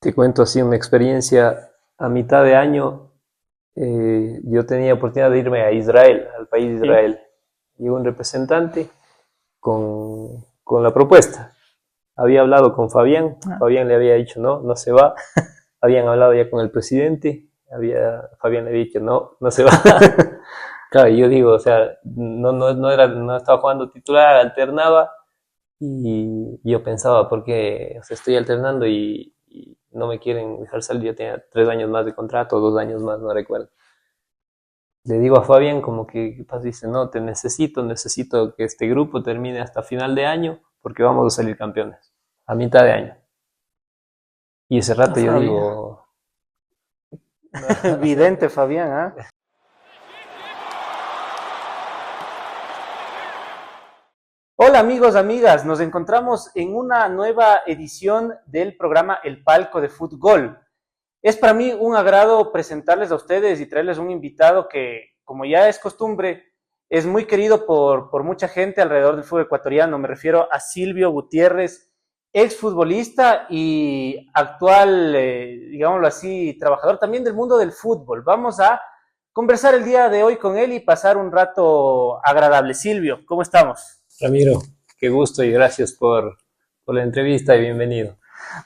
Te cuento así una experiencia a mitad de año. Yo tenía oportunidad de irme a Israel, al país de Sí. Israel. Llegó un representante con la propuesta. Había hablado con Fabián, Ah, Fabián le había dicho no, no se va. Habían hablado ya con el presidente, Fabián le había dicho no, no se va. Claro, y yo digo, o sea, no estaba jugando titular, alternaba. Y yo pensaba, porque o sea, estoy alternando y no me quieren dejar salir. Yo tenía 3 años más de contrato, 2 años más, no recuerdo. Le digo a Fabián como que, ¿qué pasa? Dice, no, necesito que este grupo termine hasta final de año porque vamos a salir campeones, a mitad de año. Y ese rato yo Fabián. digo, Vidente, Fabián, ¿ah? Hola amigos, amigas, nos encontramos en una nueva edición del programa El Palco de Fútbol. Es para mí un agrado presentarles a ustedes y traerles un invitado que, como ya es costumbre, es muy querido por mucha gente alrededor del fútbol ecuatoriano. Me refiero a Silvio Gutiérrez, exfutbolista y actual, digámoslo así, trabajador también del mundo del fútbol. Vamos a conversar el día de hoy con él y pasar un rato agradable. Silvio, ¿cómo estamos? Ramiro, qué gusto y gracias por la entrevista y bienvenido.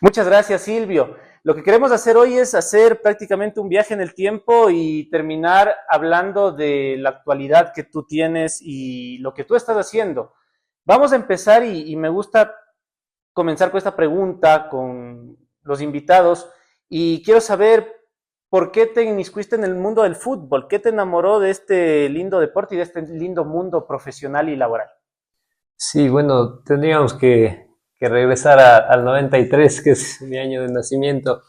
Muchas gracias, Silvio. Lo que queremos hacer hoy es hacer prácticamente un viaje en el tiempo y terminar hablando de la actualidad que tú tienes y lo que tú estás haciendo. Vamos a empezar y me gusta comenzar con esta pregunta con los invitados y quiero saber por qué te inmiscuiste en el mundo del fútbol, qué te enamoró de este lindo deporte y de este lindo mundo profesional y laboral. Sí, bueno, tendríamos que regresar al 93, que es mi año de nacimiento.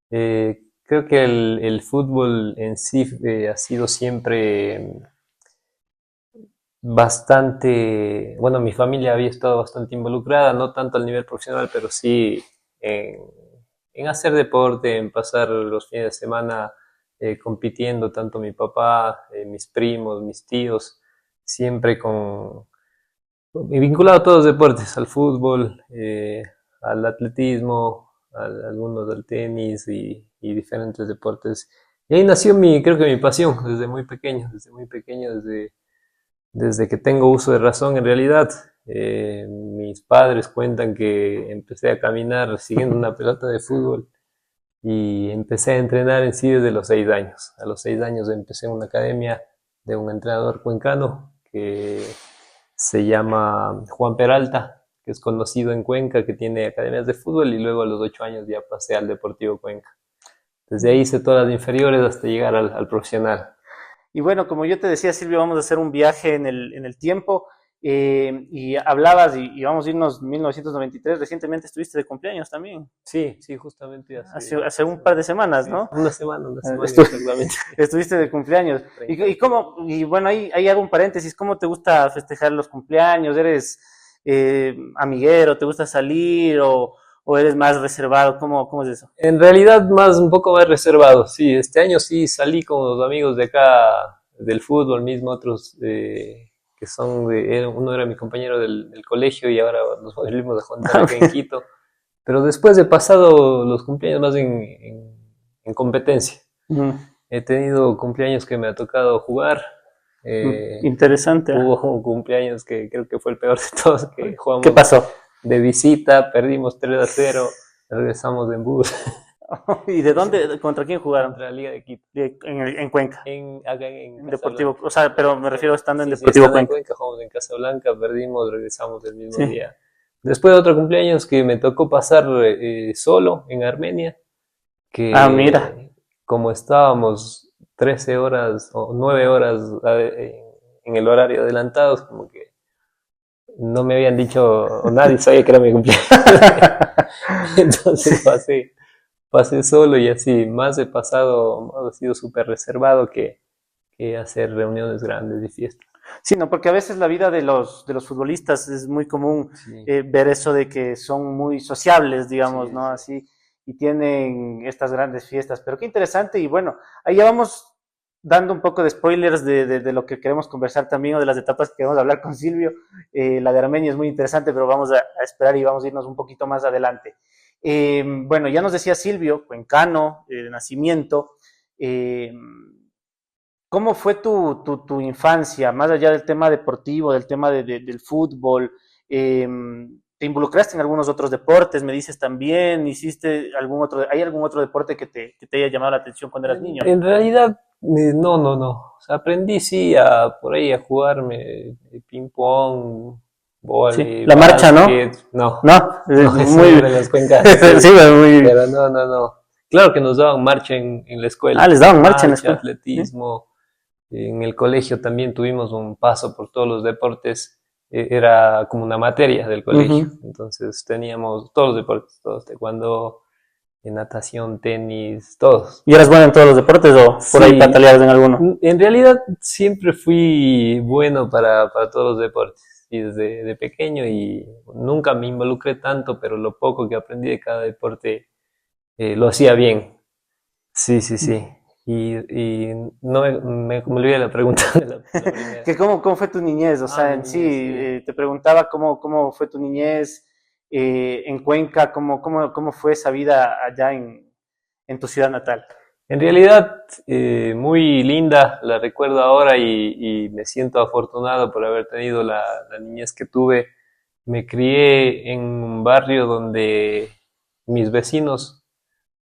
Creo que el fútbol en sí ha sido siempre bastante, bueno, mi familia había estado bastante involucrada, no tanto al nivel profesional, pero sí en, en hacer deporte, en pasar los fines de semana compitiendo, tanto mi papá, mis primos, mis tíos, siempre vinculado a todos los deportes, al fútbol, al atletismo, algunos al tenis y diferentes deportes. Y ahí nació creo que mi pasión, desde muy pequeño, desde que tengo uso de razón en realidad. Mis padres cuentan que empecé a caminar siguiendo una pelota de fútbol y empecé a entrenar en sí desde los 6 años. A los 6 años empecé en una academia de un entrenador cuencano que se llama Juan Peralta, que es conocido en Cuenca, que tiene academias de fútbol, y luego a los 8 años ya pasé al Deportivo Cuenca. Desde ahí hice todas las inferiores hasta llegar al profesional. Y bueno, como yo te decía, Silvio, vamos a hacer un viaje en el tiempo y hablabas y vamos a irnos 1993. Recientemente estuviste de cumpleaños también, Sí, sí, justamente hace un par de semanas, sí, ¿no? una semana Estu exactamente. estuviste de cumpleaños. Y 30. cómo, y bueno, ahí hago un paréntesis, ¿cómo te gusta festejar los cumpleaños? ¿Eres amiguero? ¿Te gusta salir o eres más reservado? ¿Cómo es eso? En realidad un poco más reservado, sí. Este año sí salí con los amigos de acá, del fútbol mismo, otros que uno era mi compañero del colegio y ahora nos volvimos a juntar acá en Quito. Pero después he pasado los cumpleaños más en competencia. Ujú. He tenido cumpleaños que me ha tocado jugar. eh, Interesante, ¿ah? Hubo un cumpleaños que creo que fue el peor de todos, que ¿Qué jugamos pasó? de visita, perdimos 3-0, regresamos en bus ¿Y de dónde, contra quién jugaron? contra la Liga de Quito, En Cuenca, acá en en Deportivo, Casablanca. o sea, pero me refiero estando en Sí, sí, Deportivo estando en Cuenca. Cuenca, jugamos en Casablanca, perdimos, regresamos el mismo Sí. día. Después de otro cumpleaños que me tocó pasar solo en Armenia, Ah, mira. que como estábamos 13 horas o 9 horas en el horario adelantados, como que no me habían dicho, o nadie sabía que era mi cumpleaños. Entonces pasé solo y así, más he pasado, he sido súper reservado que hacer reuniones grandes y fiestas. Sí, no, porque a veces la vida de los futbolistas es muy común Sí, ver eso de que son muy sociables, digamos, sí, ¿no? sí. Así, y tienen estas grandes fiestas. Pero qué interesante, y bueno, ahí ya vamos dando un poco de spoilers de lo que queremos conversar también o de las etapas que queremos hablar con Silvio. La de Armenia es muy interesante, pero vamos a esperar y vamos a irnos un poquito más adelante. Bueno, ya nos decía Silvio, cuencano, de nacimiento. Eh, ¿Cómo fue tu infancia, más allá del tema deportivo, del tema del fútbol? Eh, ¿Te involucraste en algunos otros deportes? Me dices también, ¿hiciste algún otro, hay algún otro deporte que te haya llamado la atención cuando eras niño? En realidad, no, no, no. O sea, aprendí sí a por ahí a jugarme ping pong, Sí, vóley, la marcha, ¿no? básquet. No, No, no, eso muy, no de las cuencas, sí, sí. muy, Pero no, no, no. Claro que nos daban marcha en la escuela. les daban marcha en la Marcha, escuela. ¿Sí? atletismo. En el colegio también tuvimos un paso por todos los deportes. Era como una materia del colegio. Ujú. Entonces teníamos todos los deportes, todos, taekwondo, natación, tenis, todos. ¿Y eras bueno en todos los deportes o por ahí Sí, pataleabas en alguno? en realidad siempre fui bueno para todos los deportes y desde de pequeño y nunca me involucré tanto, pero lo poco que aprendí de cada deporte lo hacía bien. Sí, sí, sí. Y no me olvidé la pregunta de la primera. Que cómo fue tu niñez, o Ah, sea, mi en sí, niñez, sí. te preguntaba cómo fue tu niñez en Cuenca, cómo fue esa vida allá en tu ciudad natal. En realidad, muy linda, la recuerdo ahora y me siento afortunado por haber tenido la niñez que tuve. Me crié en un barrio donde mis vecinos,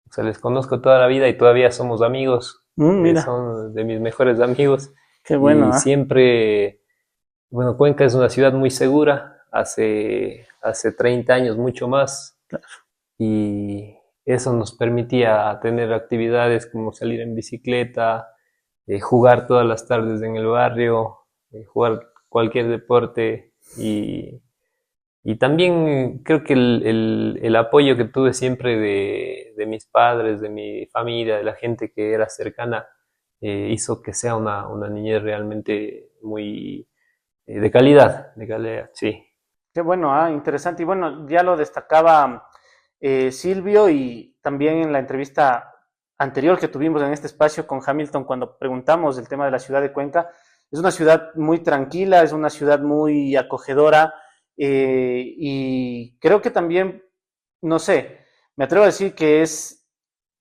o sea, les conozco toda la vida y todavía somos amigos, Mira, son de mis mejores amigos qué y bueno, ¿ah? siempre, bueno, Cuenca es una ciudad muy segura, hace 30 años mucho más y eso nos permitía tener actividades como salir en bicicleta, jugar todas las tardes en el barrio, jugar cualquier deporte y también creo que el apoyo que tuve siempre de mis padres, de mi familia, de la gente que era cercana, hizo que sea una niñez realmente muy de calidad, sí. Qué bueno, interesante. Y bueno, ya lo destacaba Silvio y también en la entrevista anterior que tuvimos en este espacio con Hamilton cuando preguntamos el tema de la ciudad de Cuenca. Es una ciudad muy tranquila, es una ciudad muy acogedora y creo que también, no sé, me atrevo a decir que es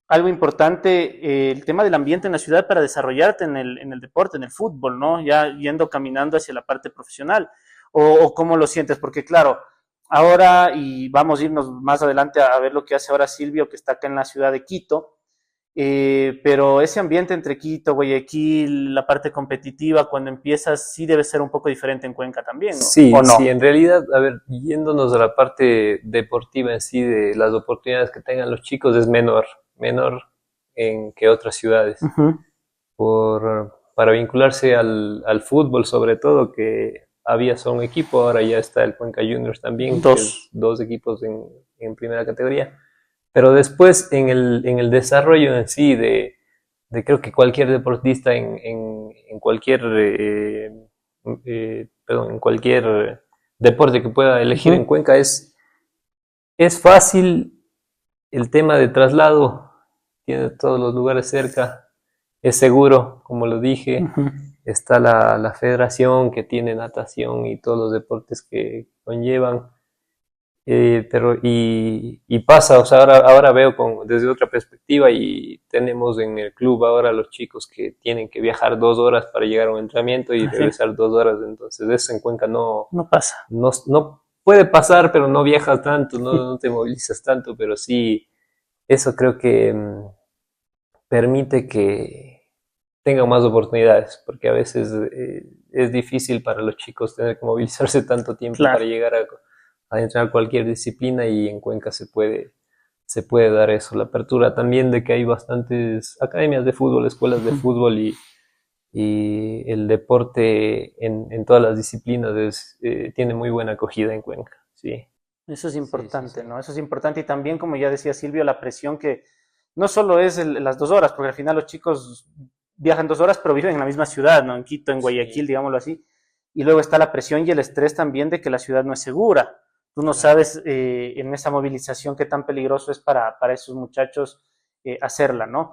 algo importante el tema del ambiente en la ciudad para desarrollarte en el deporte, en el fútbol, ¿no? Ya yendo caminando hacia la parte profesional. O cómo lo sientes, porque claro, ahora, y vamos a irnos más adelante a ver lo que hace ahora Silvio, que está acá en la ciudad de Quito, pero ese ambiente entre Quito, Guayaquil, la parte competitiva, cuando empiezas, sí debe ser un poco diferente en Cuenca también, ¿no? ¿O Sí, sí, no? en realidad, a ver, yéndonos a la parte deportiva en sí, de las oportunidades que tengan los chicos es menor en que otras ciudades. Ujú. Para vincularse al fútbol, sobre todo, que había solo un equipo, ahora ya está el Cuenca Juniors también, que es Dos. dos equipos en primera categoría. Pero después en el desarrollo en sí de creo que cualquier deportista en cualquier perdón, en cualquier deporte que pueda elegir en Ujú. Cuenca es fácil el tema de traslado, tiene todos los lugares cerca, es seguro, como lo dije, Ujú. está la federación que tiene natación y todos los deportes que conllevan. Y pasa, o sea, ahora veo desde otra perspectiva y tenemos en el club ahora los chicos que tienen que viajar 2 horas para llegar a un entrenamiento y Así, regresar 2 horas, entonces eso en Cuenca no pasa. no puede pasar, pero no viajas tanto, no te movilizas tanto, pero sí, eso creo que permite que tengan más oportunidades, porque a veces es difícil para los chicos tener que movilizarse tanto tiempo para Claro. llegar a entrenar cualquier disciplina y en Cuenca se puede dar eso. La apertura también de que hay bastantes academias de fútbol, escuelas de fútbol y el deporte en todas las disciplinas tiene muy buena acogida en Cuenca. Sí, Eso es sí, sí, sí. importante, ¿no? Eso es importante y también, como ya decía Silvio, la presión que no solo es las 2 horas, porque al final los chicos viajan 2 horas, pero viven en la misma ciudad, ¿no? En Quito, en Guayaquil, Sí, digámoslo así. Y luego está la presión y el estrés también de que la ciudad no es segura. Tú no claro. sabes en esa movilización qué tan peligroso es para esos muchachos hacerla, ¿no?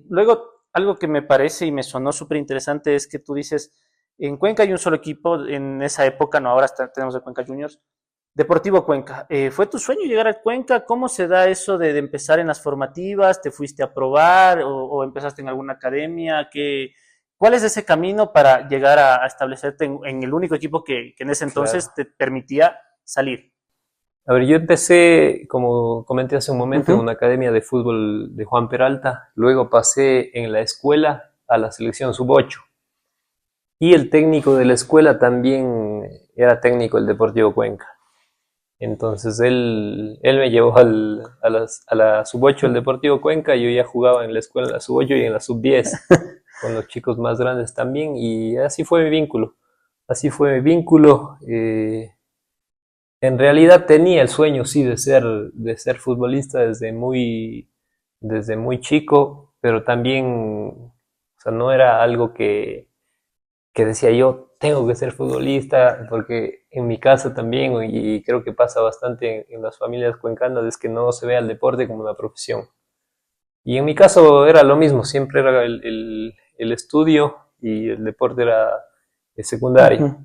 Luego, algo que me parece y me sonó súper interesante es que tú dices, en Cuenca hay un solo equipo, en esa época, no, ahora tenemos el Cuenca Juniors, Deportivo Cuenca. ¿Fue tu sueño llegar a Cuenca? ¿Cómo se da eso de empezar en las formativas? ¿Te fuiste a probar o empezaste en alguna academia? ¿Cuál es ese camino para llegar a establecerte en el único equipo que en ese Claro. entonces te permitía salir? A ver, yo empecé, como comenté hace un momento, en Ujú. una academia de fútbol de Juan Peralta. Luego pasé en la escuela a la selección sub-8. Y el técnico de la escuela también era técnico del Deportivo Cuenca. Entonces él me llevó a la sub-8 del Deportivo Cuenca. Yo ya jugaba en la escuela en la sub-8 y en la sub-10 con los chicos más grandes también. Y así fue mi vínculo. Así fue mi vínculo. En realidad tenía el sueño, sí, de ser futbolista desde muy chico, pero también, o sea, no era algo que decía yo, tengo que ser futbolista, porque en mi casa también, y creo que pasa bastante en las familias cuencanas, es que no se ve al deporte como una profesión. Y en mi caso era lo mismo, siempre era el estudio y el deporte era el Ujú. secundario.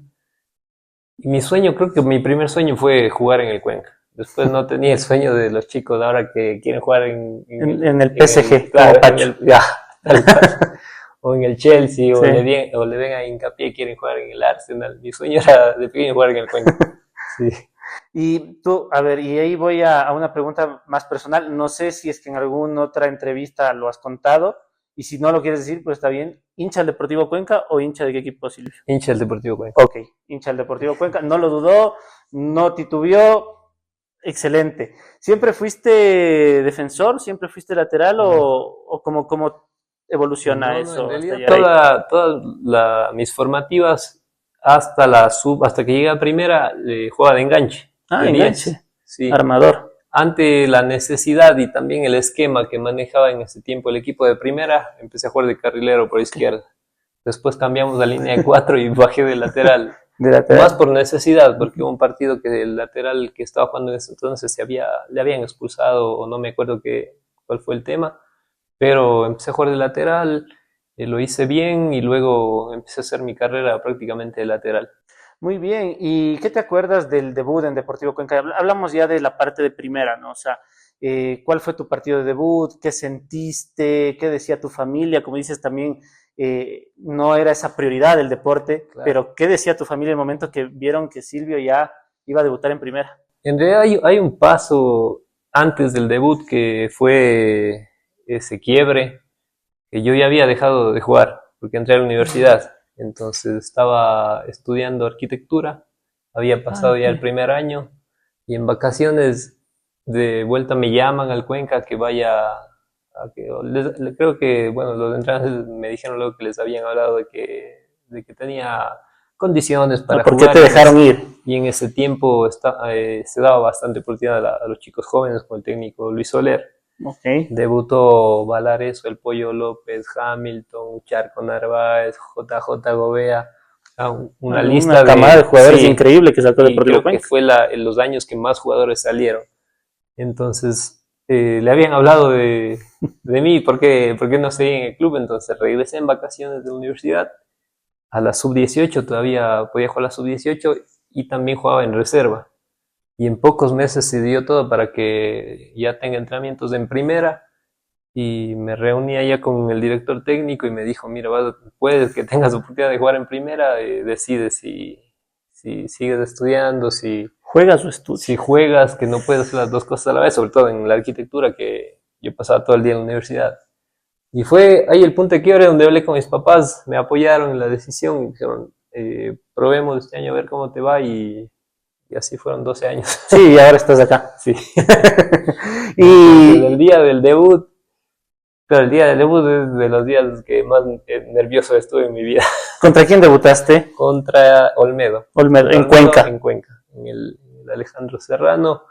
Y mi sueño, creo que mi primer sueño fue jugar en el Cuenca. Después no tenía el sueño de los chicos de ahora que quieren jugar En el PSG, como claro, Pacho. ya, tal cual. O en el Chelsea, Sí. o le ven a hincapié y quieren jugar en el Arsenal. Mi sueño era de pequeño jugar en el Cuenca. Sí. Y tú, a ver, y ahí voy a una pregunta más personal. No sé si es que en alguna otra entrevista lo has contado, y si no lo quieres decir, pues está bien. ¿Hincha del Deportivo Cuenca o hincha de qué equipo, Silvio? Hincha del Deportivo Cuenca. Ok, hincha del Deportivo Cuenca. No lo dudó, no titubeó. Excelente. ¿Siempre fuiste defensor? ¿Siempre fuiste lateral? No. ¿O cómo evoluciona No, en eso hasta realidad llegar ahí? mis formativas hasta que llegué a primera, jugaba de enganche, Ah, de enganche. 10. Sí. Armador. Ante la necesidad y también el esquema que manejaba en ese tiempo el equipo de primera, empecé a jugar de carrilero por izquierda. Después cambiamos la línea de 4 y bajé de lateral. De Más lateral. por necesidad, porque hubo un partido que el lateral que estaba jugando en ese entonces le habían expulsado o no me acuerdo cuál fue el tema, pero empecé a jugar de lateral, lo hice bien y luego empecé a hacer mi carrera prácticamente de lateral. Muy bien. ¿Y qué te acuerdas del debut en Deportivo Cuenca? Hablamos ya de la parte de primera, ¿no? O sea, ¿cuál fue tu partido de debut? ¿Qué sentiste? ¿Qué decía tu familia? Como dices también, no era esa prioridad el deporte, Claro. pero ¿qué decía tu familia en el momento que vieron que Silvio ya iba a debutar en primera? En realidad hay un paso antes del debut que fue ese quiebre, que yo ya había dejado de jugar, porque entré a la universidad. Entonces estaba estudiando arquitectura, había Ah, pasado ya el ok. primer año y en vacaciones de vuelta me llaman al Cuenca que vaya creo que, bueno, los entrenadores me dijeron luego que les habían hablado de que tenía condiciones Ah, para ¿por qué jugar te dejaron ir? y en ese tiempo se daba bastante oportunidad a los chicos jóvenes con el técnico Luis Soler. Ok. Debutó Valareso, el Pollo López, Hamilton, Charco Narváez, JJ Gobea, una Una lista camada de de, jugadores sí, increíble que sacó y Deportivo creo que Cuenca. fue en los años que más jugadores salieron. Entonces, le habían hablado de mí, ¿por qué no seguí en el club? Entonces regresé en vacaciones de la universidad, a la sub-18, todavía podía jugar a la sub-18 y también jugaba en reserva. Y en pocos meses se dio todo para que ya tenga entrenamientos en primera y me reunía ya con el director técnico y me dijo, mira, puedes que tengas oportunidad de jugar en primera, decides si sigues estudiando, Juega su estudio. si juegas, que no puedes hacer las dos cosas a la vez, sobre todo en la arquitectura, que yo pasaba todo el día en la universidad. Y fue ahí el punto de quiebre donde hablé con mis papás, me apoyaron en la decisión, y dijeron, probemos este año a ver cómo te va y así fueron 12 años. Sí, y ahora estás acá. Sí. Entonces, el ¿Y día del debut, claro, el día del debut es de los días que más nervioso estuve en mi vida. contra quién debutaste? Contra Olmedo. Olmedo, Contra en Olmedo Cuenca. en Cuenca, en el Alejandro Serrano.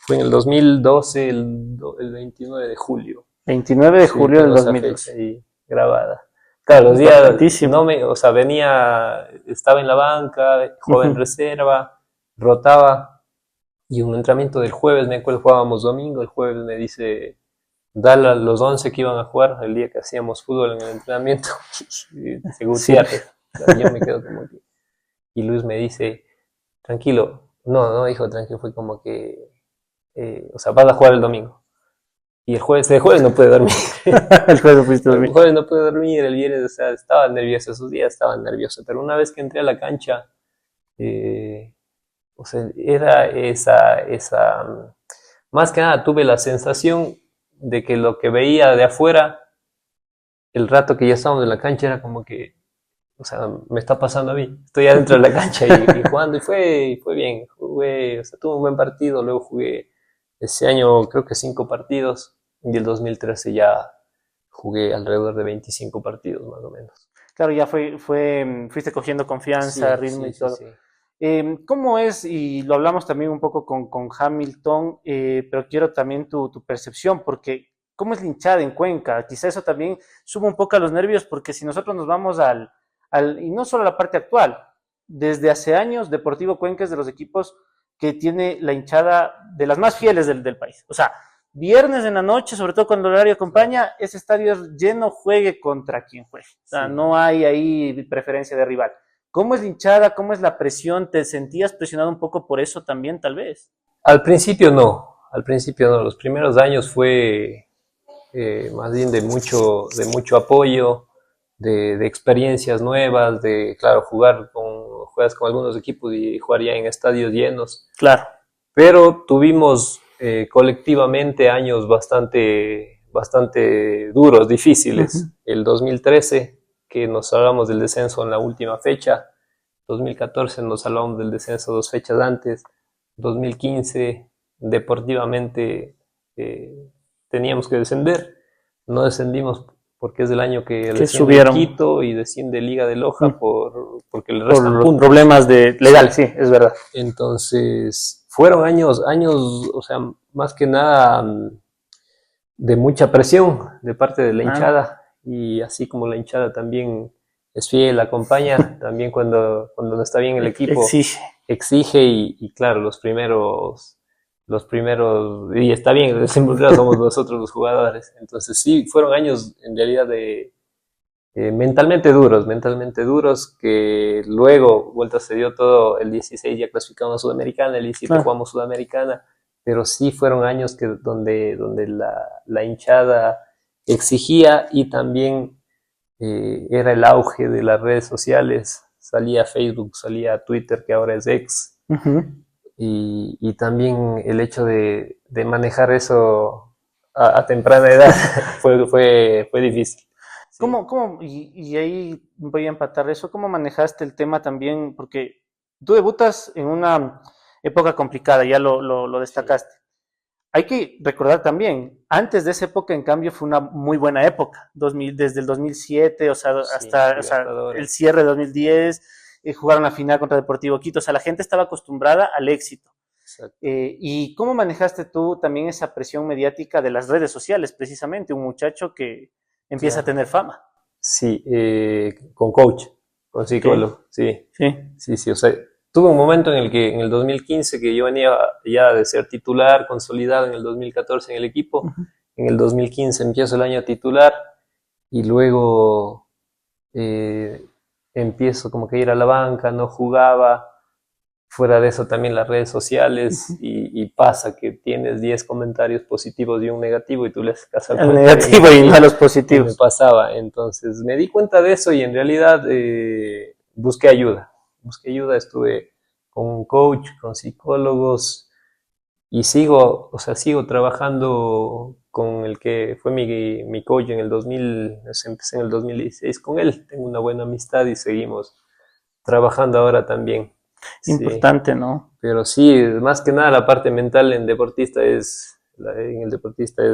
Fue en el 2012, el 29 de julio. 29 de Sí, julio del tengo esa fecha 2012. ahí grabada. Claro, los días Importantísimo. o sea, estaba en la banca, jugaba en reserva, rotaba, y un entrenamiento del jueves, me acuerdo, jugábamos domingo, el jueves me dice, dale a los 11 que iban a jugar el día que hacíamos fútbol en el entrenamiento, y dice Sí. Gutiérrez, claro, yo me quedo como que, y Luis me dice, tranquilo, No, no dijo tranquilo, fue como que, o sea, vas a jugar el domingo. Y el jueves no pude dormir. El jueves no pudiste El dormir. jueves no pude dormir, el viernes, o sea, estaba nervioso esos días, estaba nervioso. Pero una vez que entré a la cancha, eh, o sea, era más que nada tuve la sensación de que lo que veía de afuera, el rato que ya estábamos en la cancha, era como que, o sea, me está pasando a mí. Estoy adentro de la cancha y jugando, y fue bien. Jugué, o sea, tuve un buen partido, luego jugué ese año creo que 5 partidos, y el 2013 ya jugué alrededor de 25 partidos más o menos. Claro, ya fuiste cogiendo confianza, Sí, ritmo sí, y sí, todo. sí. ¿Cómo es? Y lo hablamos también un poco con Hamilton, pero quiero también tu percepción, porque ¿cómo es la hinchada en Cuenca? Quizá eso también suma un poco a los nervios, porque si nosotros nos vamos y no solo a la parte actual, desde hace años Deportivo Cuenca es de los equipos que tiene la hinchada de las más fieles del país. O sea, viernes en la noche, sobre todo cuando el horario acompaña, ese estadio es lleno, juegue contra quien juegue. O sea, Sí. no hay ahí preferencia de rival. ¿Cómo es la hinchada? ¿Cómo es la presión? ¿Te sentías presionado un poco por eso también, tal vez? Al principio no, los primeros años fue más bien de mucho apoyo, de experiencias nuevas, de, claro, juegas con algunos equipos y jugar ya en estadios llenos, Claro. pero tuvimos colectivamente años bastante duros, difíciles. Uh-huh. El 2013, que nos salvamos del descenso en la última fecha, 2014 nos salvamos del descenso 2 fechas antes, 2015 deportivamente teníamos que descender, no descendimos porque es el año que Que desciende el subieron Quito y desciende Liga de Loja porque le por restan los puntos. problemas de legal, sí, es verdad. Entonces, fueron años, o sea, más que nada de mucha presión de parte de la Ah, hinchada, y así como la hinchada también es fiel, acompaña, también cuando no está bien el equipo exige. exige, y claro, y está bien, los involucrados somos nosotros los jugadores. Entonces sí, fueron años en realidad de mentalmente duros, que luego, vuelta se dio todo, el 16 ya clasificamos a Sudamericana, el 17 Claro. jugamos Sudamericana, pero sí fueron años donde la hinchada exigía, y también era el auge de las redes sociales, salía Facebook, salía Twitter, que ahora es X, Uh-huh. y también el hecho de manejar eso a temprana edad fue difícil. Sí. Y ahí voy a empatar eso, ¿cómo manejaste el tema también? Porque tú debutas en una época complicada, ya lo Sí. destacaste. Hay que recordar también, antes de esa época, en cambio, fue una muy buena época, 2000, desde el 2007, o sea, Sí, hasta, o sea, el Libertadores. cierre de 2010, jugaron la final contra Deportivo Quito, o sea, la gente estaba acostumbrada al éxito. Exacto. ¿Y cómo manejaste tú también esa presión mediática de las redes sociales, precisamente, un muchacho que empieza a Claro. tener fama? Sí, con coach, con Ok, psicólogo, sí, sí. sí, sí. O sea, tuve un momento en el 2015, que yo venía ya de ser titular, consolidado en el 2014 en el equipo. Uh-huh. En el 2015 empiezo el año titular, y luego eh, empiezo como que a ir a la banca, no jugaba. Fuera de eso también las redes sociales, Uh-huh. y pasa que tienes 10 comentarios positivos y un negativo, y tú le haces caso al El comentario negativo y no a negativo, los y me positivos. pasaba. Entonces me di cuenta de eso, y en realidad busqué ayuda. Estuve con un coach, con psicólogos, y o sea, sigo trabajando con el que fue mi coach en el 2000, empecé en el 2016 con él. Tengo una buena amistad y seguimos trabajando ahora también. Sí. Importante, ¿no? Pero sí, más que nada la parte mental en el deportista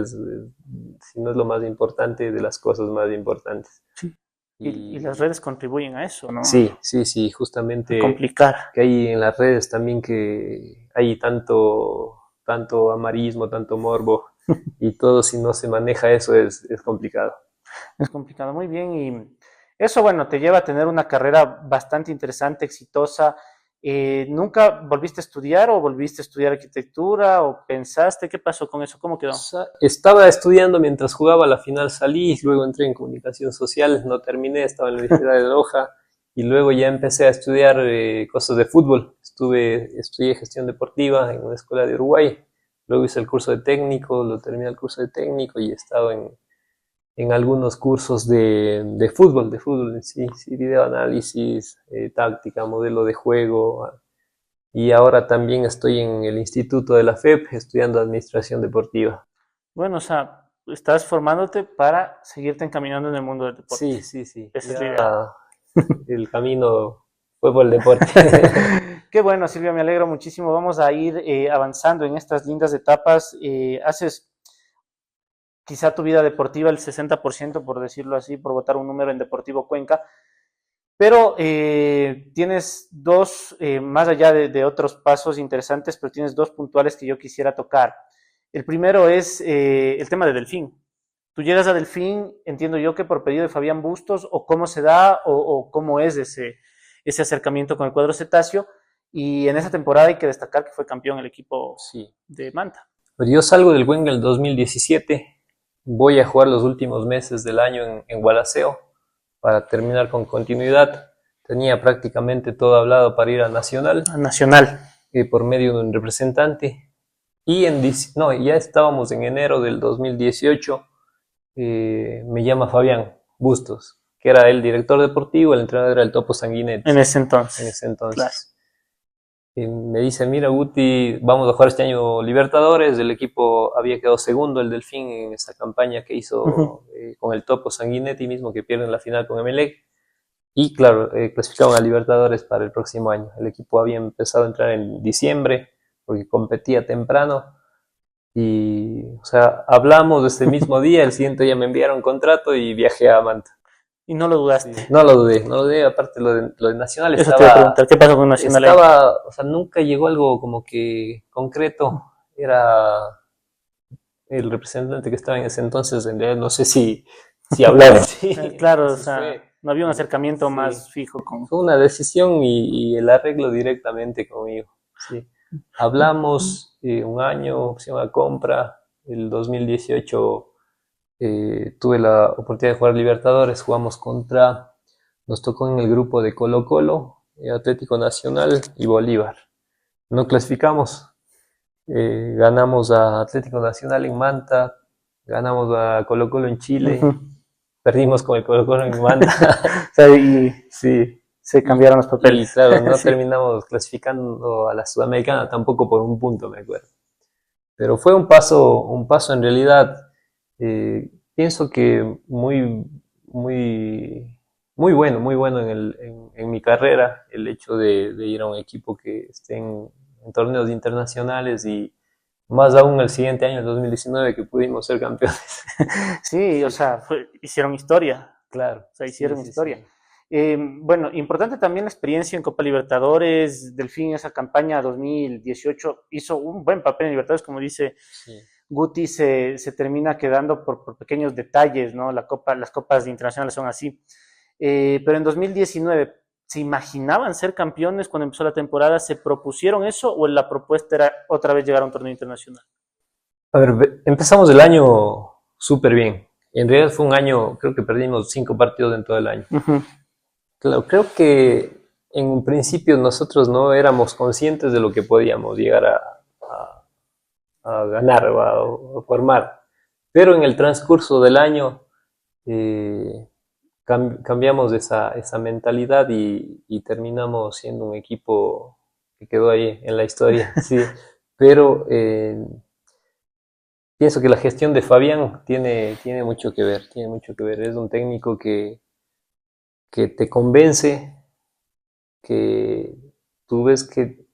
si no es lo más importante, de las cosas más importantes. Sí. Y las Y redes contribuyen a eso, ¿no? sí, sí, sí, A justamente complicar. que hay en las redes también, que hay tanto amarismo, tanto morbo, y todo, si no se maneja eso, es complicado. Es complicado, muy bien. Y eso, bueno, te lleva a tener una carrera bastante interesante, exitosa. ¿Nunca volviste a estudiar o volviste a estudiar arquitectura o pensaste? ¿Qué pasó con eso? ¿Cómo quedó? Estaba estudiando mientras jugaba, la final salí, luego entré en comunicación social, no terminé, estaba en la Universidad de Loja, y luego ya empecé a estudiar cosas de fútbol. estudié gestión deportiva en una escuela de Uruguay, luego hice el curso de técnico, lo terminé el curso de técnico y he estado en algunos cursos de fútbol en sí, sí, videoanálisis, táctica, modelo de juego, y ahora también estoy en el Instituto de la FEP estudiando Administración Deportiva. Bueno, o sea, estás formándote para seguirte encaminando en el mundo del deporte. Sí, sí, sí. Esa es la idea. El camino fue por el deporte. Qué bueno, Silvia, me alegro muchísimo. Vamos a ir avanzando en estas lindas etapas. Haces quizá tu vida deportiva el 60%, por decirlo así, por votar un número en Deportivo Cuenca, pero tienes dos, más allá de otros pasos interesantes, pero tienes dos puntuales que yo quisiera tocar. El primero es el tema de Delfín. Tú llegas a Delfín, entiendo yo que por pedido de Fabián Bustos, o cómo se da, o cómo es ese acercamiento con el cuadro cetáceo, y en esa temporada hay que destacar que fue campeón el equipo Sí. de Manta. Pero yo salgo del Cuenca en el 2017, voy a jugar los últimos meses del año en Gualaceo para terminar con continuidad. Tenía prácticamente todo hablado para ir a Nacional. A Nacional. Por medio de un representante. Y ya estábamos en enero del 2018, me llama Fabián Bustos, que era el director deportivo, el entrenador era el Topo Sanguinetti. En ese entonces. En ese entonces. Claro. Me dice, mira Guti, vamos a jugar este año Libertadores, el equipo había quedado segundo, el Delfín, en esa campaña que hizo con el Topo Sanguinetti mismo, que pierden la final con Emelec, y claro, clasificaron a Libertadores para el próximo año. El equipo había empezado a entrar en diciembre, porque competía temprano, y o sea, hablamos ese mismo día, el siguiente día me enviaron contrato y viajé a Manta. Y no lo dudaste. Sí, no lo dudé, aparte lo de Nacional Eso estaba... te iba a preguntar, ¿qué pasó con Nacional? O sea, nunca llegó algo como que concreto, era el representante que estaba en ese entonces, en realidad no sé si hablar así. Claro, o sea, no había un acercamiento Sí. más fijo con... Fue una decisión y el arreglo directamente conmigo, sí. Hablamos un año, opción a compra, el 2018 tuve la oportunidad de jugar Libertadores, nos tocó en el grupo de Colo-Colo, Atlético Nacional y Bolívar. No clasificamos, ganamos a Atlético Nacional en Manta, ganamos a Colo-Colo en Chile, perdimos con el Colo-Colo en Manta. O sea, y sí. se cambiaron los papeles. Y claro, no Sí. terminamos clasificando a la Sudamericana tampoco por un punto, me acuerdo. Pero fue un paso en realidad, pienso que muy bueno en mi carrera, el hecho de ir a un equipo que esté en torneos internacionales y más aún el siguiente año, el 2019, que pudimos ser campeones. Sí, o sea, hicieron historia. Claro. O sea, hicieron Sí, historia. sí. Bueno, importante también la experiencia en Copa Libertadores. Delfín, esa campaña 2018, hizo un buen papel en Libertadores, como dice Sí. Guti, se termina quedando por pequeños detalles, ¿no? Las copas internacionales son así. Pero en 2019, ¿se imaginaban ser campeones cuando empezó la temporada? ¿Se propusieron eso o la propuesta era otra vez llegar a un torneo internacional? A ver, empezamos el año súper bien. En realidad fue un año, creo que perdimos 5 partidos en todo el año. Claro, creo que en un principio nosotros no éramos conscientes de lo que podíamos llegar a ganar o a formar. Pero en el transcurso del año cambiamos esa mentalidad y terminamos siendo un equipo que quedó ahí en la historia. Sí. Pero pienso que la gestión de Fabián tiene mucho que ver, Es un técnico que te convence, que tú ves que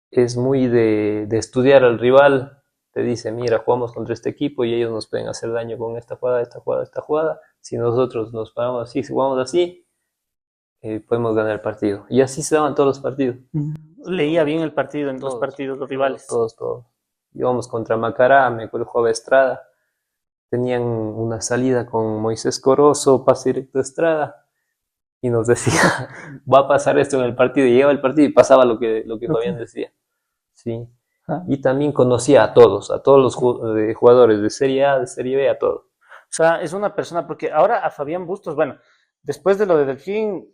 es muy de estudiar al rival, te dice, mira, jugamos contra este equipo y ellos nos pueden hacer daño con esta jugada. Si nosotros nos paramos así, si jugamos así, podemos ganar el partido. Y así se daban todos los partidos. Leía bien el partido en los partidos, los rivales. Todos. Íbamos contra Macará, me acuerdo, jugaba Estrada. Tenían una salida con Moisés Corozo, pase directo a Estrada. Y nos decía, va a pasar esto en el partido. Y llegaba el partido y pasaba lo que Fabián decía. Sí. Y también conocía a todos los jugadores de Serie A, de Serie B, a todos. O sea, es una persona, porque ahora a Fabián Bustos, bueno, después de lo de Delfín,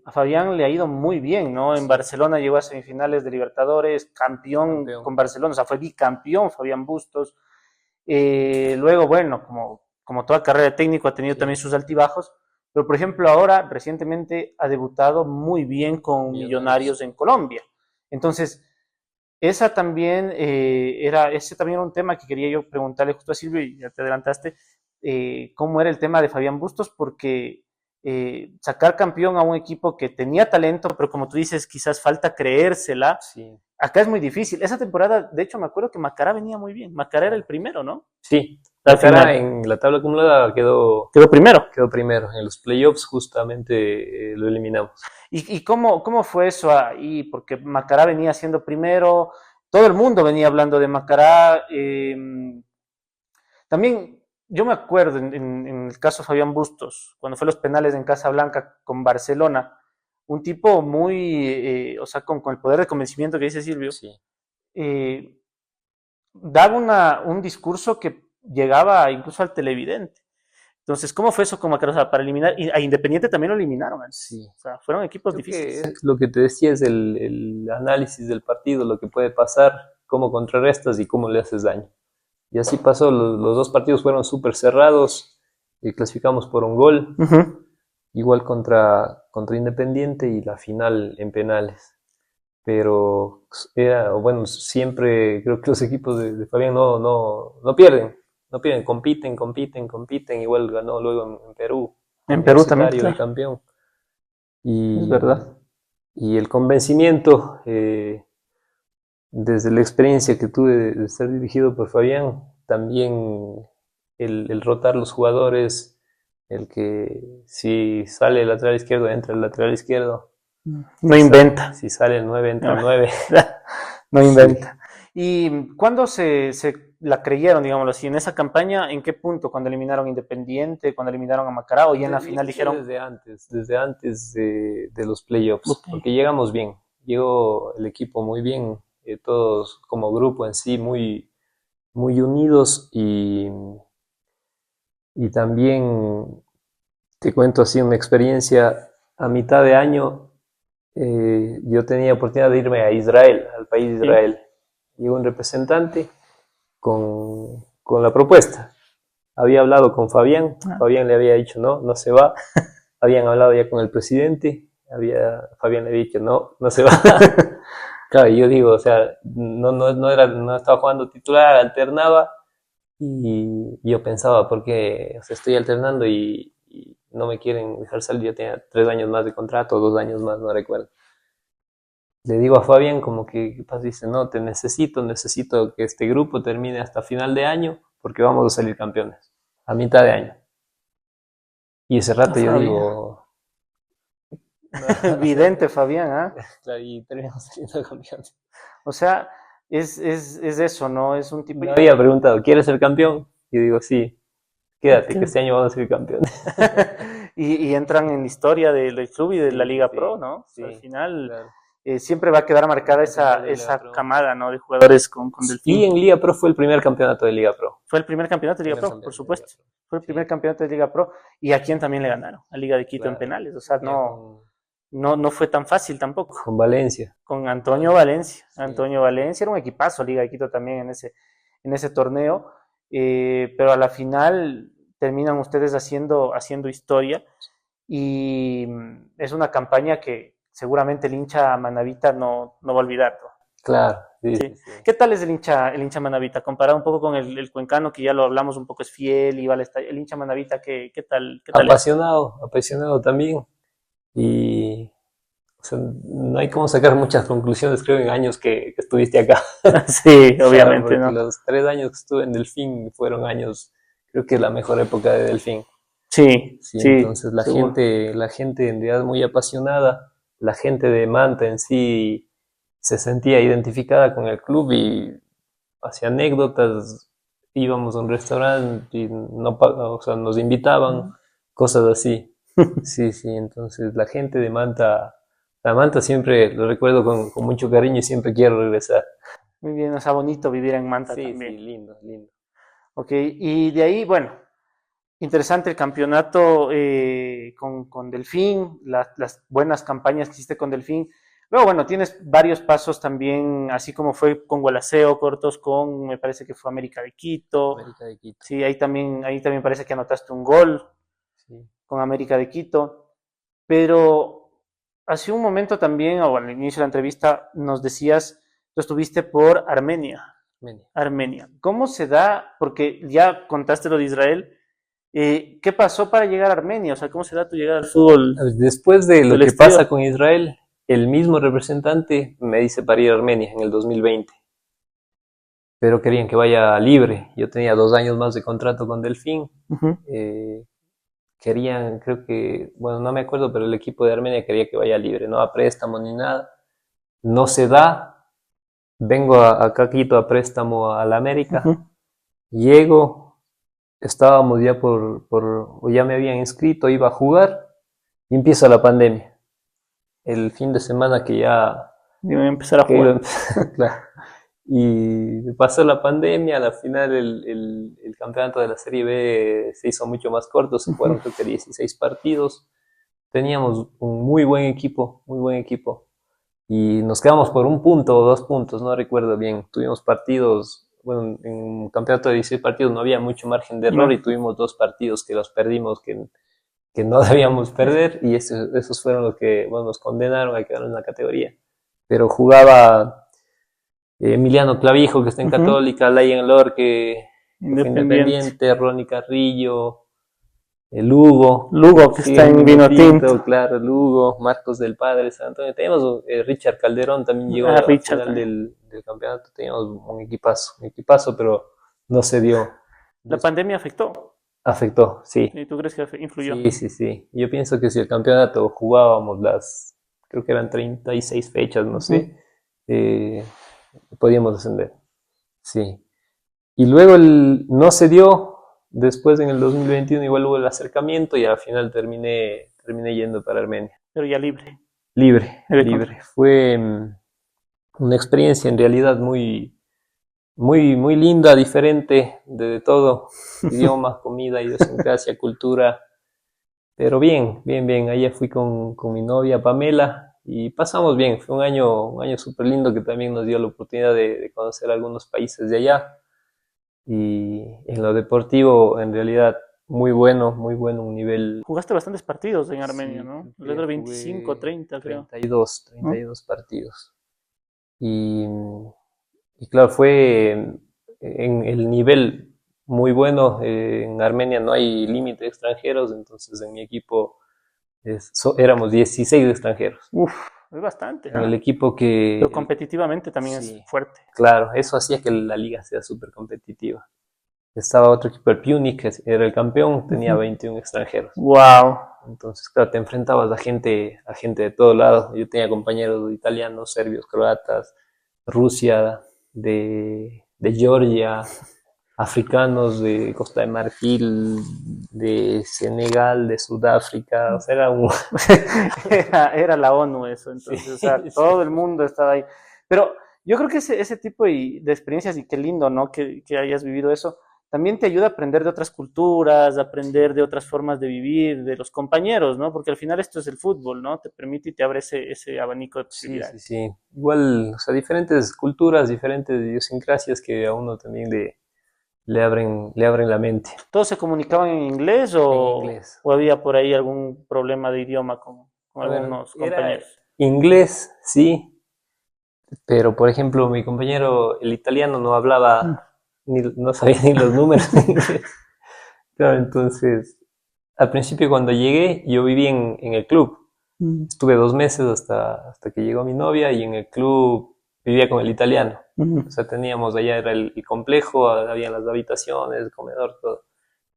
A Fabián le ha ido muy bien, ¿no? En Barcelona llegó a semifinales de Libertadores, campeón Campeón. con Barcelona, o sea, fue bicampeón Fabián Bustos. Luego, bueno, como toda carrera de técnico ha tenido Sí. también sus altibajos, pero por ejemplo ahora recientemente ha debutado muy bien con Millonarios. Millonarios en Colombia. Entonces, ese también era un tema que quería yo preguntarle justo a Silvio, y ya te adelantaste, cómo era el tema de Fabián Bustos, porque sacar campeón a un equipo que tenía talento, pero como tú dices, quizás falta creérsela, Sí, acá es muy difícil. Esa temporada, de hecho, me acuerdo que Macará venía muy bien. Macará era el claro. primero, ¿no? Sí, Al Macará final. en la tabla acumulada Quedó primero. quedó primero. En los playoffs justamente lo eliminamos. ¿Y cómo fue eso ahí? Porque Macará venía siendo primero, todo el mundo venía hablando de Macará. También yo me acuerdo en el caso de Fabián Bustos, cuando fue los penales en Casablanca con Barcelona, un tipo muy, o sea, con el poder de convencimiento que dice Silvio, Sí. eh, daba un discurso que llegaba incluso al televidente. Entonces, ¿cómo fue eso con Macará? O sea, para eliminar, y a Independiente también lo eliminaron antes. Sí. O sea, fueron equipos Creo que difíciles. lo que te decía es el análisis del partido, lo que puede pasar, cómo contrarrestas y cómo le haces daño. Y así pasó, los dos partidos fueron súper cerrados, y clasificamos por un gol, Uh -huh. igual contra Independiente y la final en penales. Pero era, bueno, siempre creo que los equipos de Fabián no pierden, no pierden, compiten, igual ganó luego en Perú, En Perú también, Universitario, claro. bicampeón. Es Y, verdad. y el convencimiento, desde la experiencia que tuve de estar dirigido por Fabián, también el rotar los jugadores, el que si sale el lateral izquierdo, entra el lateral izquierdo, No inventa. si sale el 9 entra No, el 9. no Sí. inventa. ¿Y cuándo se la creyeron, digámoslo así, en esa campaña? ¿En qué punto? ¿Cuando eliminaron Independiente? ¿Cuando eliminaron a Macará? ¿O ya en la Yo final creo que dijeron, desde antes de los playoffs, ok, porque llegamos bien, llegó el equipo muy bien, todos como grupo en sí muy unidos y también te cuento así una experiencia a mitad de año. Yo tenía oportunidad de irme a Israel, al país de sí, Israel. Llegó un representante con la propuesta. Había hablado con Fabián, ah, Fabián le había dicho no se va. Habían hablado ya con el presidente, Fabián le había dicho no se va. Claro, yo digo, o sea, no estaba jugando titular, alternaba y yo pensaba, ¿por qué? O sea, estoy alternando y no me quieren dejar salir? Yo tenía 3 años más de contrato, 2 años más, no recuerdo. Le digo a Fabián como que, ¿qué pasa? Dice, no, necesito que este grupo termine hasta final de año porque vamos a salir campeones, a mitad de año. Y ese no rato yo sabía. digo, no, o sea, Vidente, Fabián, ¿ah? claro, y terminamos saliendo campeones. O sea, es eso, ¿no? Es un tipo... Me había preguntado, ¿quieres ser campeón? Y digo, sí, quédate, que este año vamos a ser campeones. y entran en la historia del club y de la Sí, Liga Pro, sí, ¿no? O sea, al sí, final claro. siempre va a quedar marcada Fue campeón de Liga esa Pro. camada, ¿no? De jugadores con Y Delfín. en Liga Pro fue el primer campeonato de Liga Pro. Fue el primer campeonato de Liga Primer Pro, por campeón de Liga supuesto. Pro. Fue el primer Sí, campeonato de Liga Pro y a quien también le ganaron, a Liga de Quito en claro. penales. O sea, Ya no fue tan fácil tampoco. con Valencia. Con Antonio Claro. Valencia. Sí, Antonio Valencia era un equipazo, Liga de Quito también en ese torneo. Pero a la final terminan ustedes haciendo historia y es una campaña que seguramente el hincha manavita no va a olvidar, ¿no? claro. Sí, Sí. sí, sí. ¿Qué tal es el hincha manavita? Comparado un poco con el cuencano, que ya lo hablamos un poco, es fiel y vale, el hincha manavita, qué tal es? Apasionado también. Y o sea, no hay como sacar muchas conclusiones, creo, en años que estuviste acá. Sí, Claro, obviamente, porque ¿no? los 3 años que estuve en Delfín fueron años, creo que la mejor época de Delfín. Sí, Sí, sí, entonces seguro. la gente en realidad muy apasionada, la gente de Manta en sí se sentía identificada con el club y hacía anécdotas, íbamos a un restaurante y no, o sea, nos invitaban, cosas así. Sí, sí, entonces la gente de Manta, la Manta siempre lo recuerdo con mucho cariño y siempre quiero regresar. Muy bien, o sea, bonito vivir en Manta Sí, sí, también. lindo, lindo. Ok, y de ahí, bueno, Interesante el campeonato con Delfín, las buenas campañas que hiciste con Delfín. Luego, bueno, tienes varios pasos también, así como fue con Gualaceo, cortos con, me parece que fue América de Quito. América de Quito. Sí, ahí también parece que anotaste un gol Sí. con América de Quito. Pero hace un momento también, o al inicio de la entrevista, nos decías, tú estuviste por Armenia. Armenia. Armenia. ¿Cómo se da? Porque ya contaste lo de Israel. ¿Qué pasó para llegar a Armenia? O sea, ¿cómo se da tu llegada al fútbol Después de lo del que exterior? pasa con Israel, el mismo representante me dice para ir a Armenia en el 2020, pero querían que vaya libre. Yo tenía 2 años más de contrato con Delfín. Ujú. Querían, creo que, bueno, no me acuerdo, pero el equipo de Armenia quería que vaya libre, no a préstamo ni nada. No se da. Vengo acá a Quito a préstamo a la América. Ujú. Llego, estábamos ya o ya me habían inscrito, iba a jugar y empieza la pandemia. El fin de semana que ya Iban a empezar a que iba a jugar. empezar, claro. Y pasó la pandemia, a la final el campeonato de la Serie B se hizo mucho más corto, se jugaron creo que 16 partidos. Teníamos un muy buen equipo. Y nos quedamos por 1 punto o 2 puntos, no recuerdo bien. Tuvimos partidos, bueno, en un campeonato de 16 partidos no había mucho margen de error No. y tuvimos 2 partidos que los perdimos, que no debíamos perder, y esos fueron los que, bueno, nos condenaron a quedar en la categoría. Pero jugaba Emiliano Clavijo, que está en Ujú. Católica, Laien Lorque, que fue Independiente. Independiente, Ronnie Carrillo, Lugo, Lugo, que sí, está en en Vino Vinotinto. Tinto, claro, Lugo, Marcos del Padre, San Antonio. Teníamos Richard Calderón, también llegó Ah, a la Richard final también. del campeonato. Teníamos un equipazo, pero no se dio. La pandemia afectó. Afectó, sí, ¿Y tú crees que influyó? sí, sí, sí. Yo pienso que si el campeonato jugábamos creo que eran 36 fechas, no Ujú. sé, eh, podíamos descender, sí. Y luego no se dio, después en el 2021 igual hubo el acercamiento y al final terminé yendo para Armenia. Pero ya libre. Libre, Libre contra. libre. Fue una experiencia en realidad muy linda, diferente de todo. Idioma, comida, idiosincrasia, cultura. Pero bien, bien, bien. Allá fui con mi novia Pamela y pasamos bien. Fue un año súper lindo que también nos dio la oportunidad de conocer algunos países de allá. Y en lo deportivo, en realidad, muy bueno, un nivel. Jugaste bastantes partidos en Armenia, Sí, ¿no? creo Alrededor de que 25, jugué 30, creo. 32, ¿No? 32 partidos. Y, y claro, fue en el nivel muy bueno. En Armenia no hay límite de extranjeros, entonces en mi equipo éramos 16 extranjeros. Uf, es bastante, En el ¿ah? equipo Pero que, competitivamente también es sí, fuerte. claro, eso hacía que la liga sea súper competitiva. Estaba otro equipo, el Punic, que era el campeón, tenía 21 extranjeros. Wow. Entonces, claro, te enfrentabas a gente de todo lado. Yo tenía compañeros italianos, serbios, croatas, Rusia, de Georgia, africanos de Costa de Marfil, de Senegal, de Sudáfrica. O sea, era un... Era la ONU eso, entonces, o sea, Sí, todo sí. el mundo estaba ahí. Pero yo creo que ese tipo de experiencias, y qué lindo, ¿no? Que hayas vivido eso, también te ayuda a aprender de otras culturas, a aprender de otras formas de vivir, de los compañeros, ¿no? Porque al final esto es el fútbol, ¿no? Te permite y te abre ese abanico de Sí, sí, posibilidades. sí. Igual, o sea, diferentes culturas, diferentes idiosincrasias que a uno también le abren la mente. ¿Todos se comunicaban en inglés En inglés. o había por ahí algún problema de idioma con A ver, algunos era compañeros? inglés, sí, pero por ejemplo, mi compañero, el italiano, no Mm. hablaba, no sabía ni los números en inglés. Claro, entonces, al principio cuando llegué, yo viví en el club. Mm. Estuve 2 meses hasta que llegó mi novia y en el club vivía con el italiano. Mm. O sea, teníamos allá era el complejo, había las habitaciones, el comedor, todo.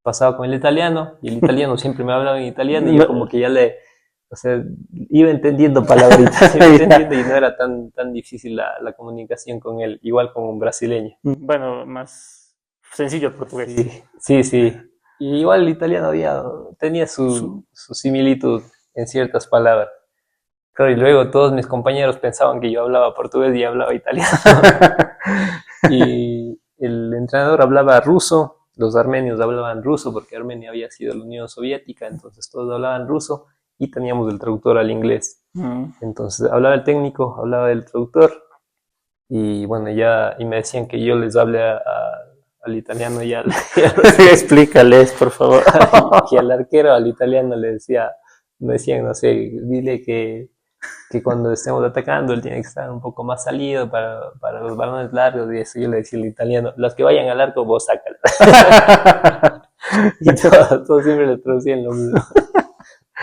Pasaba con el italiano y el italiano siempre me hablaba en italiano y yo como que ya o sea, iba entendiendo palabritas, iba entendiendo y no era tan difícil la comunicación con él, igual con un brasileño. Bueno, más sencillo el portugués. Sí, sí, sí. Y igual el italiano tenía Su- su similitud en ciertas palabras. Claro, y luego todos mis compañeros pensaban que yo hablaba portugués y hablaba italiano. Y el entrenador hablaba ruso los armenios hablaban ruso porque Armenia había sido la Unión Soviética, entonces todos hablaban ruso y teníamos el traductor al inglés. Entonces hablaba el técnico, hablaba el traductor y bueno, y me decían que yo les hable al italiano y Explícales, por favor. y al arquero, al italiano me decían, no sé, dile que cuando estemos atacando él tiene que estar un poco más salido para los balones largos y eso. Yo le decía al italiano, los que vayan al arco vos sácala. Y todos siempre le traducían lo mismo.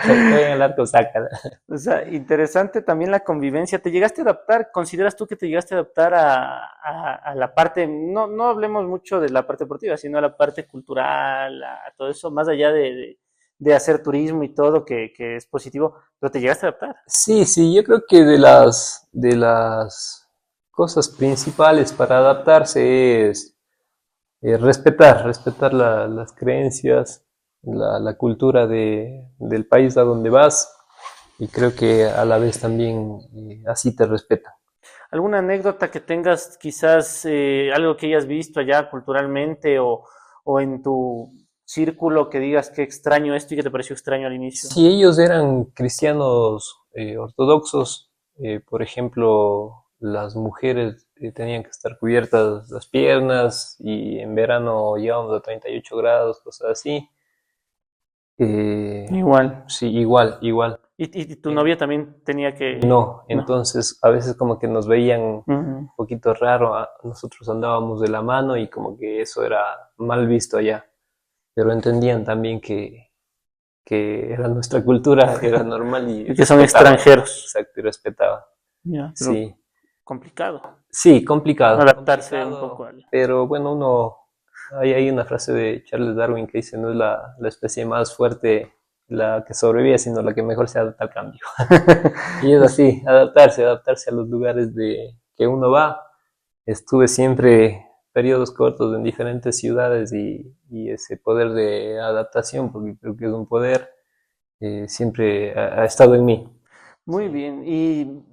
Los que vayan al arco sácala. O sea, interesante también la convivencia. ¿Te llegaste a adaptar? ¿Consideras tú que te llegaste a adaptar a la parte, no hablemos mucho de la parte deportiva, sino a la parte cultural, a todo eso, más allá de hacer turismo y todo, que es positivo, pero te llegaste a adaptar? Sí, yo creo que de las cosas principales para adaptarse es respetar las creencias, la cultura del país a donde vas y creo que a la vez también así te respetan. ¿Alguna anécdota que tengas, quizás algo que hayas visto allá culturalmente o en tu círculo que digas que extraño esto y que te pareció extraño al inicio? Si ellos eran cristianos ortodoxos, por ejemplo, las mujeres tenían que estar cubiertas las piernas y en verano llegábamos a 38 grados, cosas así. Igual. Sí, igual. ¿Y tu novia también tenía que...? No, No. entonces a veces como que nos veían un Ujú. poquito raro, nosotros andábamos de la mano y como que eso era mal visto allá, pero entendían también que era nuestra cultura, era normal y Y que son respetaban. extranjeros. Exacto, y respetaba. Ya, pero Sí, complicado sí, complicado, adaptarse un poco al... pero bueno, hay una frase de Charles Darwin que dice, no es la especie más fuerte la que sobrevive, sino la que mejor se adapta al cambio. Y es así, adaptarse a los lugares que uno va. Estuve siempre periodos cortos en diferentes ciudades y ese poder de adaptación, porque creo que es un poder, siempre ha estado en mí. Muy bien. Y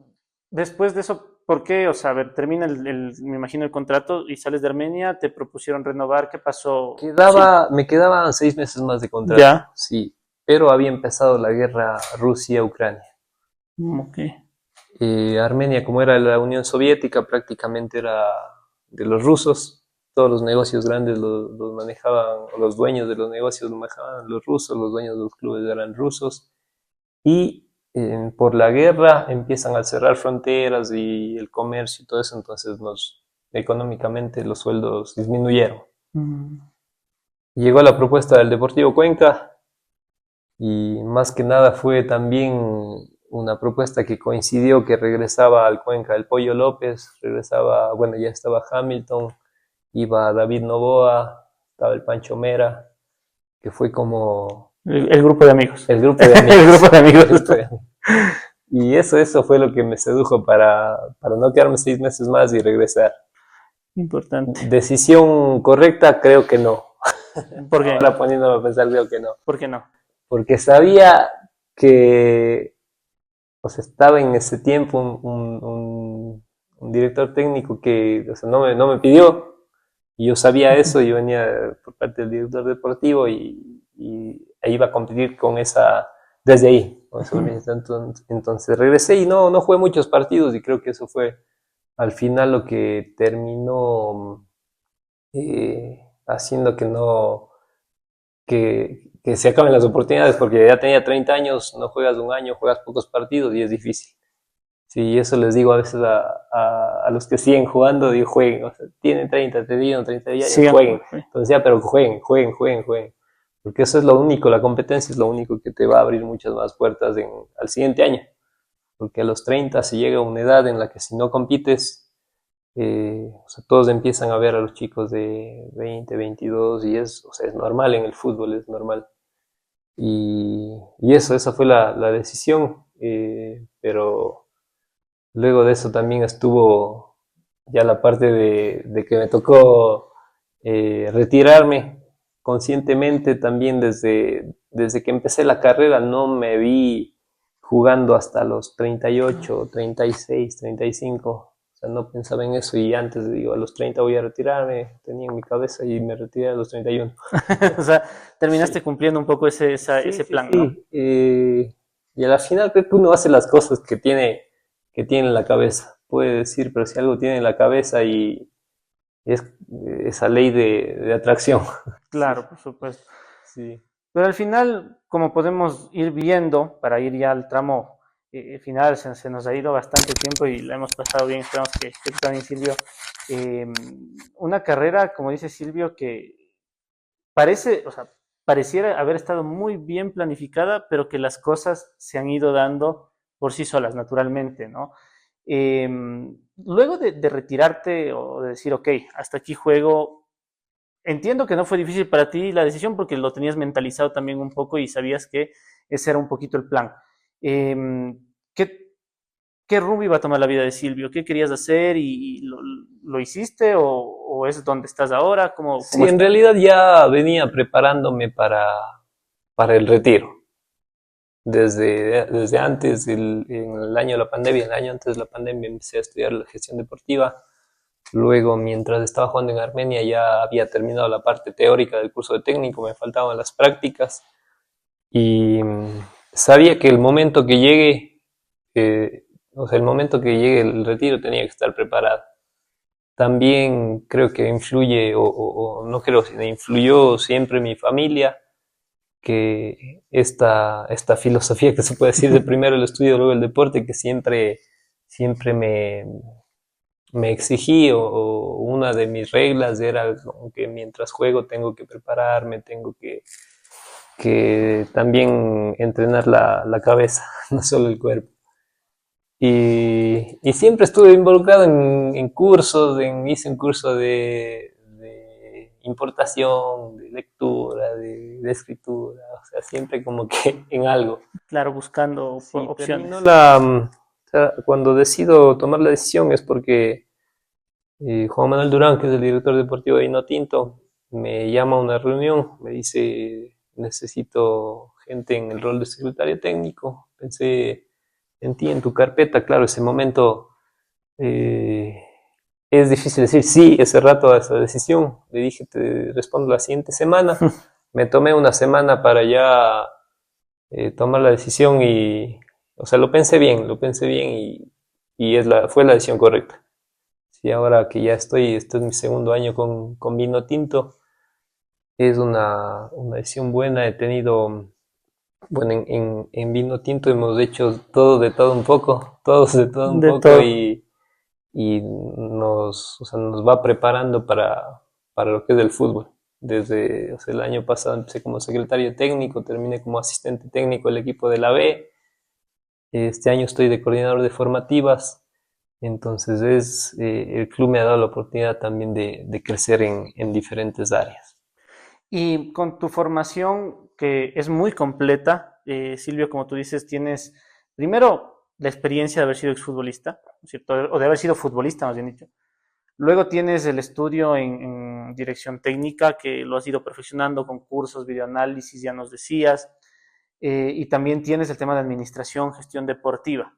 después de eso, ¿por qué? O sea, a ver, termina me imagino el contrato y sales de Armenia, te propusieron renovar, ¿qué pasó? Sí, Me quedaban 6 meses más de contrato, ya. sí, pero había empezado la guerra Rusia-Ucrania. Ok. Armenia, como era la Unión Soviética, prácticamente era de los rusos. Todos los negocios grandes los manejaban, o los dueños de los negocios los manejaban los rusos, los dueños de los clubes eran rusos. Y por la guerra empiezan a cerrar fronteras y el comercio y todo eso, entonces económicamente los sueldos disminuyeron. Mm. Llegó la propuesta del Deportivo Cuenca y más que nada fue también una propuesta que coincidió que regresaba al Cuenca el Pollo López, regresaba, bueno, ya estaba Hamilton, iba David Novoa, estaba el Pancho Mera, que fue como El grupo de amigos. el grupo de amigos. El grupo de amigos. El grupo de amigos. Y eso fue lo que me sedujo para no quedarme 6 meses más y regresar. Importante. Decisión correcta, creo que no. ¿Por qué? Ahora poniéndome a pensar, creo que no. ¿Por qué no? Porque sabía que, o sea, estaba en ese tiempo un director técnico que, o sea, no me pidió, y yo sabía eso, yo venía por parte del director deportivo y iba a competir con desde ahí, con esa organización. Entonces regresé y no jugué muchos partidos y creo que eso fue al final lo que terminó haciendo que no, que se acaben las oportunidades, porque ya tenía 30 años, no juegas un año, juegas pocos partidos y es difícil. Sí, eso les digo a veces a los que siguen jugando, digo, jueguen, o sea, tienen 30, 31, 30 años, Sí, jueguen. Entonces ya, pero jueguen. Porque eso es lo único, la competencia es lo único que te va a abrir muchas más puertas al siguiente año. Porque a los 30 se llega a una edad en la que si no compites, o sea, todos empiezan a ver a los chicos de 20, 22 y o sea, es normal en el fútbol, es normal. Y esa fue la decisión, pero luego de eso también estuvo ya la parte de que me tocó retirarme conscientemente también desde que empecé la carrera, no me vi jugando hasta los 38, 36, 35. O sea, no pensaba en eso y antes, digo, a los 30 voy a retirarme, tenía en mi cabeza y me retiré a los 31. O sea, terminaste Sí, cumpliendo un poco sí, ese sí, plan, ¿no? sí. Y a la final creo que uno hace las cosas que tiene en la cabeza. Puede decir, pero si algo tiene en la cabeza y es esa ley de atracción. Sí, Claro, por supuesto. sí. Pero al final, como podemos ir viendo, para ir ya al tramo final, se nos ha ido bastante tiempo y la hemos pasado bien, esperamos que tú también, Silvio. Eh, una carrera, como dice Silvio, que parece, o sea, pareciera haber estado muy bien planificada, pero que las cosas se han ido dando por sí solas, naturalmente, ¿no? Eh, luego de retirarte o de decir, ok, hasta aquí juego, entiendo que no fue difícil para ti la decisión porque lo tenías mentalizado también un poco y sabías que ese era un poquito el plan. Eh, ¿qué, ¿Qué rumbo iba a tomar la vida de Silvio? ¿Qué querías hacer y lo hiciste o es donde estás ahora? ¿Cómo Sí, en está? realidad ya venía preparándome para el retiro. Desde antes, en el año de la pandemia, el año antes de la pandemia, empecé a estudiar la gestión deportiva. Luego, mientras estaba jugando en Armenia, ya había terminado la parte teórica del curso de técnico, me faltaban las prácticas y sabía que el momento que llegue, o sea, el momento que llegue el retiro tenía que estar preparado. También creo que influye, o no creo, sino influyó siempre mi familia, que esta filosofía que se puede decir de primero el estudio, luego el deporte, que siempre me exigí o una de mis reglas era como que mientras juego tengo que prepararme, tengo que también entrenar la cabeza, no solo el cuerpo. Y siempre estuve involucrado en cursos, hice un curso de importación, de lectura, de escritura, o sea, siempre como que en algo. Claro, buscando Si termino opciones. o sea, cuando decido tomar la decisión es porque Juan Manuel Durán, que es el director deportivo de Inotinto, me llama a una reunión, me dice, necesito gente en el rol de secretario técnico. Pensé en ti, en tu carpeta, claro, ese momento eh, es difícil decir sí ese rato a esa decisión. Le dije, te respondo la siguiente semana. Me tomé una semana para ya tomar la decisión y, o sea, lo pensé bien y fue la decisión correcta. Sí, ahora que ya este es mi segundo año con vino tinto, es una decisión buena. He tenido, bueno, en vino tinto hemos hecho todo de todo un poco, todos de todo un De poco todo. y o sea, nos va preparando para lo que es el fútbol. Desde, o sea, el año pasado empecé como secretario técnico, terminé como asistente técnico del equipo de la B. Este año estoy de coordinador de formativas. Entonces el club me ha dado la oportunidad también de crecer en diferentes áreas. Y con tu formación, que es muy completa, Silvio, como tú dices, tienes primero la experiencia de haber sido exfutbolista, ¿no es cierto? O de haber sido futbolista, más bien dicho. Luego tienes el estudio en dirección técnica, que lo has ido perfeccionando con cursos, videoanálisis, ya nos decías. Y también tienes el tema de administración, gestión deportiva.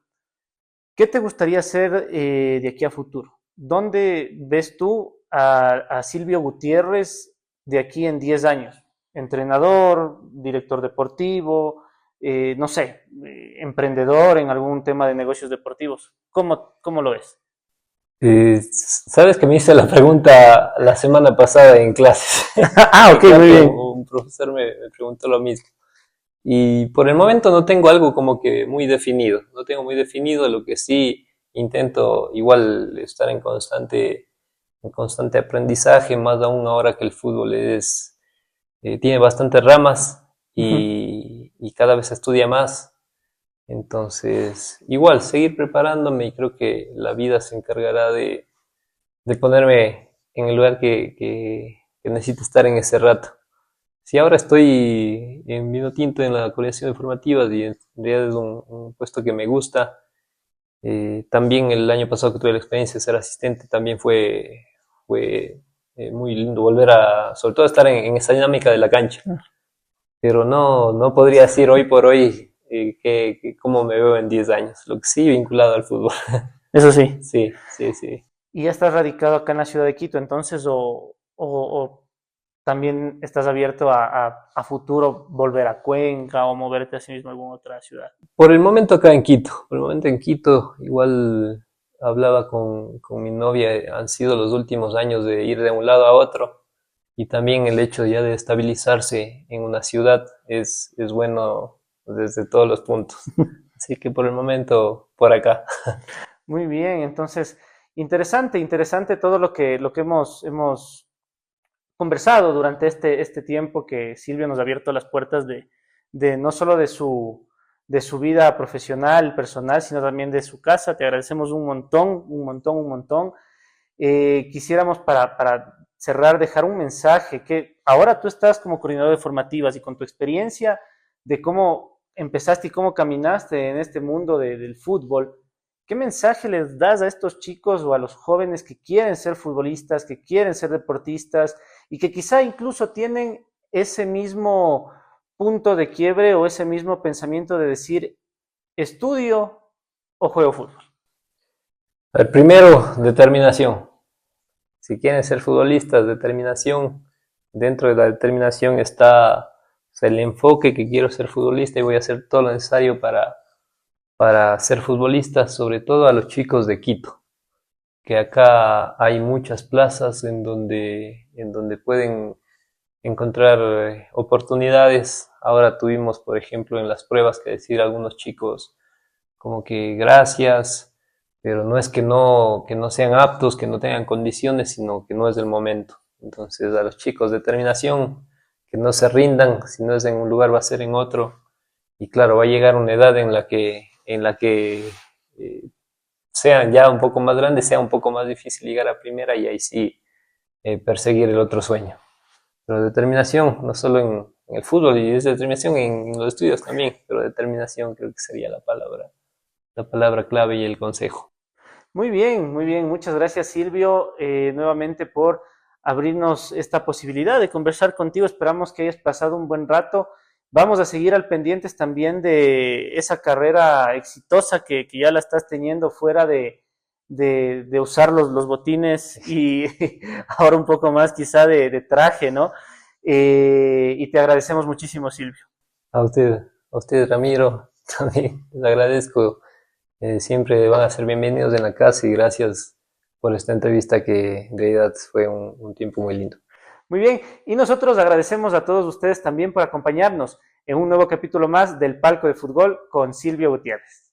¿Qué te gustaría hacer de aquí a futuro? ¿Dónde ves tú a Silvio Gutiérrez de aquí en 10 años? ¿Entrenador, director deportivo, no sé, emprendedor en algún tema de negocios deportivos? ¿Cómo lo ves? Sabes que me hice la pregunta la semana pasada en clases. Ah, En ok, muy clase bien. un profesor me preguntó lo mismo. Y por el momento no tengo algo como que muy definido. No tengo muy definido, lo que sí intento igual estar en constante aprendizaje, más aún ahora que el fútbol tiene bastantes ramas y cada vez se estudia más. Entonces, igual, seguir preparándome y creo que la vida se encargará de ponerme en el lugar que necesito estar en ese rato. Si ahora estoy en vino tinto en la coordinación de formativas y en realidad es un puesto que me gusta. También el año pasado que tuve la experiencia de ser asistente también fue muy lindo volver sobre todo estar en esa dinámica de la cancha. Pero no podría decir hoy por hoy cómo me veo en 10 años. Lo que sí, vinculado al fútbol. Eso sí. Sí, sí, sí. Y ya estás radicado acá en la ciudad de Quito, entonces, o también estás abierto a futuro volver a Cuenca o moverte a sí mismo a alguna otra ciudad. Por el momento acá en Quito, por el momento en Quito, igual hablaba con mi novia, han sido los últimos años de ir de un lado a otro y también el hecho ya de estabilizarse en una ciudad es bueno desde todos los puntos. Así que por el momento por acá. Muy bien, entonces, interesante, interesante todo lo que hemos conversado durante este tiempo que Silvio nos ha abierto las puertas de no solo de su vida profesional, personal, sino también de su casa. Te agradecemos un montón, un montón, un montón. Quisiéramos para cerrar dejar un mensaje que ahora tú estás como coordinador de formativas y con tu experiencia de cómo empezaste y cómo caminaste en este mundo del fútbol, ¿qué mensaje les das a estos chicos o a los jóvenes que quieren ser futbolistas, que quieren ser deportistas y que quizá incluso tienen ese mismo punto de quiebre o ese mismo pensamiento de decir estudio o juego fútbol? El primero, determinación. Si quieren ser futbolistas, determinación. Dentro de la determinación está, o sea, el enfoque que quiero ser futbolista y voy a hacer todo lo necesario para ser futbolista, sobre todo a los chicos de Quito, que acá hay muchas plazas en donde pueden encontrar oportunidades. Ahora tuvimos, por ejemplo, en las pruebas que decir a algunos chicos como que gracias, pero no es que no sean aptos, que no tengan condiciones, sino que no es el momento. Entonces a los chicos determinación, que no se rindan, si no es en un lugar va a ser en otro. Y claro, va a llegar una edad en la que sean ya un poco más grandes, sea un poco más difícil llegar a primera y ahí sí perseguir el otro sueño. Pero determinación, no solo en el fútbol, y es determinación en los estudios también, pero determinación creo que sería la palabra clave y el consejo. Muy bien, muy bien. Muchas gracias, Silvio, nuevamente por abrirnos esta posibilidad de conversar contigo. Esperamos que hayas pasado un buen rato. Vamos a seguir al pendientes también de esa carrera exitosa que ya la estás teniendo fuera de usar los botines y ahora un poco más quizá de traje, ¿no? Y te agradecemos muchísimo, Silvio. A usted Ramiro, también les agradezco. Siempre van a ser bienvenidos en la casa y gracias por esta entrevista que en realidad fue un tiempo muy lindo. Muy bien, y nosotros agradecemos a todos ustedes también por acompañarnos en un nuevo capítulo más del Palco de Fútbol con Silvio Gutiérrez.